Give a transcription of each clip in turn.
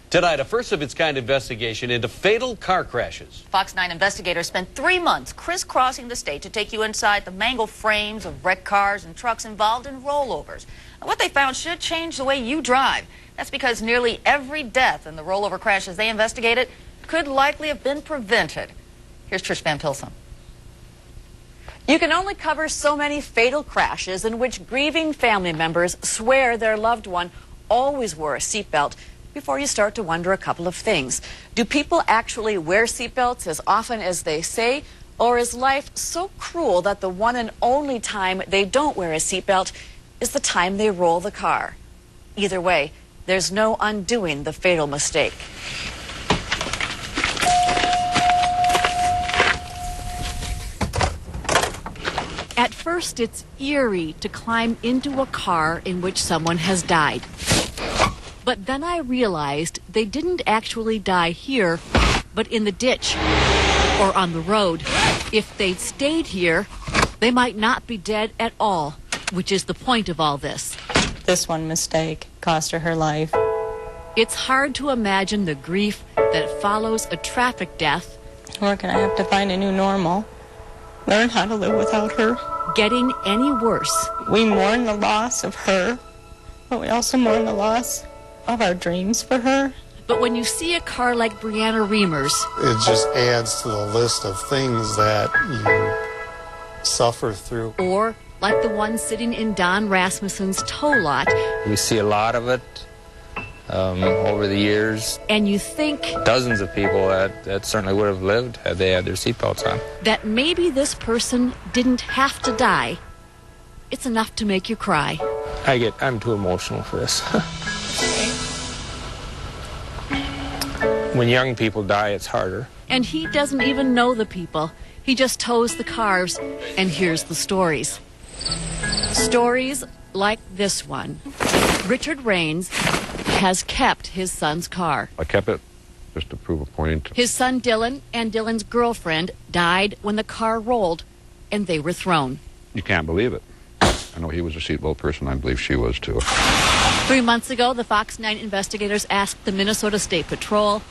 Tonight, a first-of-its-kind investigation into fatal car crashes. Fox 9 investigators spent 3 months crisscrossing the state to take you inside the mangled frames of wrecked cars and trucks involved in rollovers. And what they found should change the way you drive. That's because nearly every death in the rollover crashes they investigated could likely have been prevented. Here's Trish Van Pilsen. You can only cover so many fatal crashes in which grieving family members swear their loved one always wore a seatbelt before you start to wonder a couple of things. Do people actually wear seatbelts as often as they say? Or is life so cruel that the one and only time they don't wear a seatbelt is the time they roll the car? Either way, there's no undoing the fatal mistake. At first, it's eerie to climb into a car in which someone has died. But then I realized they didn't actually die here, but in the ditch or on the road. If they'd stayed here, they might not be dead at all, which is the point of all this. This one mistake cost her life. It's hard to imagine the grief that follows a traffic death. We're going to have to find a new normal. Learn how to live without her. Getting any worse. We mourn the loss of her, but we also mourn the loss of our dreams for her. But when you see a car like Brianna Reimers, it just adds to the list of things that you suffer through. Or like the one sitting in Don Rasmussen's tow lot. We see a lot of it over the years. And you think dozens of people that certainly would have lived had they had their seatbelts on. That maybe this person didn't have to die. It's enough to make you cry. I'm too emotional for this. When young people die, it's harder. And he doesn't even know the people. He just tows the cars and hears the stories. Stories like this one. Richard Rains has kept his son's car. I kept it just to prove a point. His son Dylan and Dylan's girlfriend died when the car rolled and they were thrown. You can't believe it. I know he was a seatbelt person. I believe she was too. 3 months ago, the Fox 9 investigators asked the Minnesota State Patrol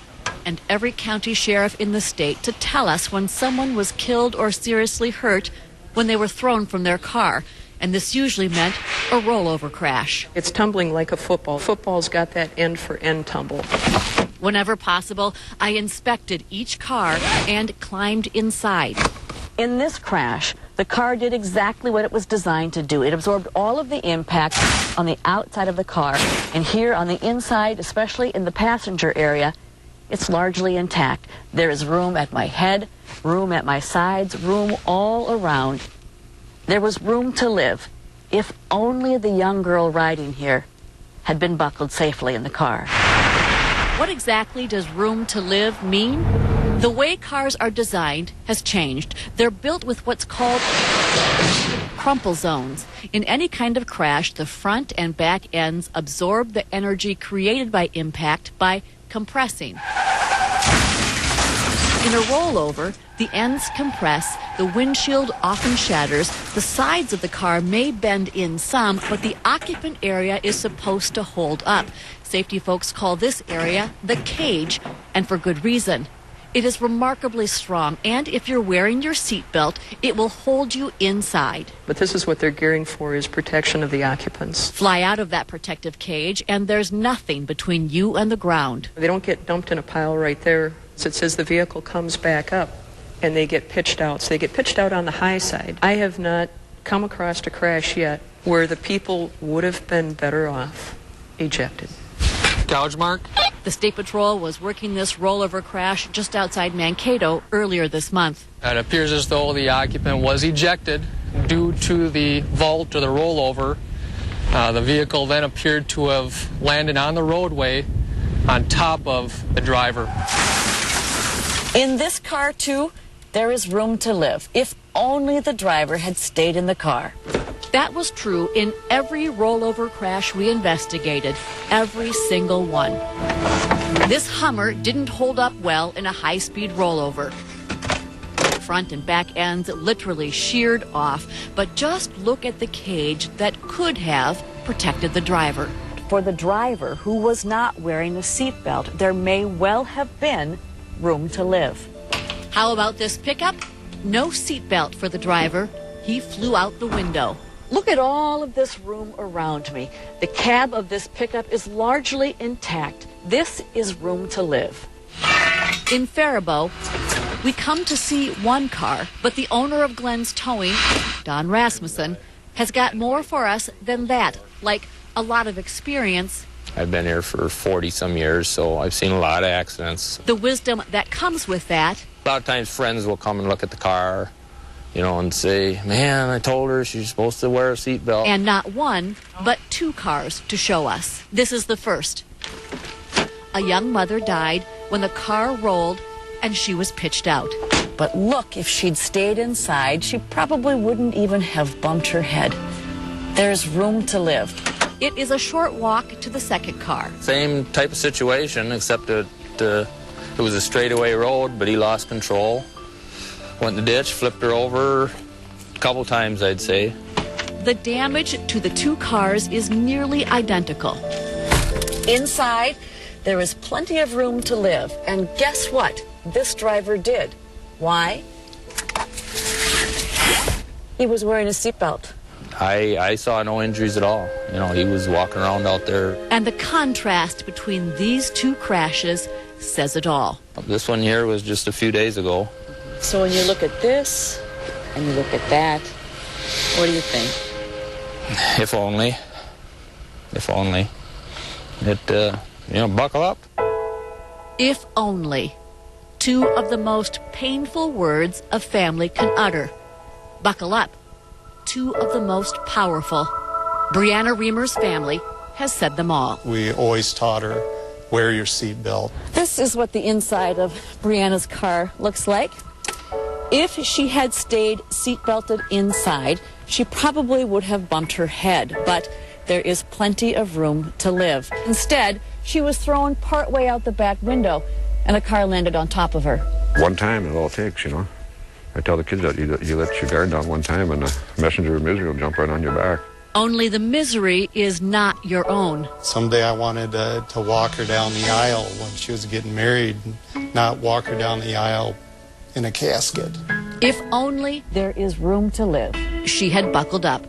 and every county sheriff in the state to tell us when someone was killed or seriously hurt when they were thrown from their car. And this usually meant a rollover crash. It's tumbling like a football. Football's got that end-for-end tumble. Whenever possible, I inspected each car and climbed inside. In this crash, the car did exactly what it was designed to do. It absorbed all of the impact on the outside of the car. And here on the inside, especially in the passenger area, it's largely intact. There is room at my head, room at my sides, room all around. There was room to live if only the young girl riding here had been buckled safely in the car. What exactly does room to live mean? The way cars are designed has changed. They're built with what's called crumple zones. In any kind of crash, the front and back ends absorb the energy created by impact by compressing. In a rollover, the ends compress, the windshield often shatters, the sides of the car may bend in some, but the occupant area is supposed to hold up. Safety folks call this area the cage, and for good reason. It is remarkably strong, and if you're wearing your seatbelt, it will hold you inside. But this is what they're gearing for, is protection of the occupants. Fly out of that protective cage, and there's nothing between you and the ground. They don't get dumped in a pile right there. So it says the vehicle comes back up, and they get pitched out. So they get pitched out on the high side. I have not come across a crash yet where the people would have been better off ejected. Gouge mark? The State Patrol was working this rollover crash just outside Mankato earlier this month. It appears as though the occupant was ejected due to the vault or the rollover. The vehicle then appeared to have landed on the roadway on top of the driver. In this car, too, there is room to live, if only the driver had stayed in the car. That was true in every rollover crash we investigated, every single one. This Hummer didn't hold up well in a high-speed rollover. Front and back ends literally sheared off, but just look at the cage that could have protected the driver. For the driver who was not wearing a seatbelt, there may well have been room to live. How about this pickup? No seatbelt for the driver. He flew out the window. Look at all of this room around me. The cab of this pickup is largely intact. This is room to live. In Faribault, we come to see one car, but the owner of Glenn's Towing, Don Rasmussen, has got more for us than that, like a lot of experience. I've been here for 40-some years, so I've seen a lot of accidents. The wisdom that comes with that. A lot of times friends will come and look at the car, you know, and say, man, I told her she's supposed to wear a seatbelt. And not one, but two cars to show us. This is the first. A young mother died when the car rolled and she was pitched out. But look, if she'd stayed inside, she probably wouldn't even have bumped her head. There's room to live. It is a short walk to the second car. Same type of situation, except that it was a straightaway road, but he lost control. Went in the ditch, flipped her over a couple times, I'd say. The damage to the two cars is nearly identical. Inside, there is plenty of room to live. And guess what? This driver did. Why? He was wearing a seatbelt. I saw no injuries at all. You know, he was walking around out there. And the contrast between these two crashes says it all. This one here was just a few days ago. So when you look at this and you look at that, what do you think? If only. If only. Buckle up. If only. Two of the most painful words a family can utter. Buckle up. Two of the most powerful. Brianna Reamer's family has said them all. We always taught her, wear your seatbelt. This is what the inside of Brianna's car looks like. If she had stayed seatbelted inside, she probably would have bumped her head, but there is plenty of room to live. Instead, she was thrown partway out the back window, and a car landed on top of her. One time it all takes, you know. I tell the kids that you let your guard down one time and the messenger of misery will jump right on your back. Only the misery is not your own. Someday I wanted to walk her down the aisle when she was getting married, not walk her down the aisle in a casket. If only there is room to live. She had buckled up.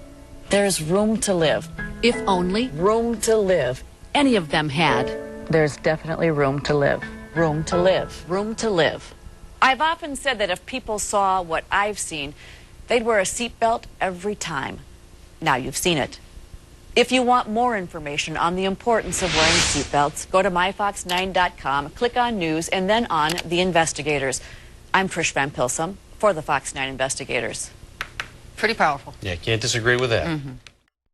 There's room to live. If only room to live. Any of them had. There's definitely room to live. Room to live. Room to live. I've often said that if people saw what I've seen, they'd wear a seatbelt every time. Now you've seen it. If you want more information on the importance of wearing seatbelts, go to myfox9.com, click on News, and then on The Investigators. I'm Trish Van Pilsum for the Fox 9 Investigators. Pretty powerful. Yeah, can't disagree with that.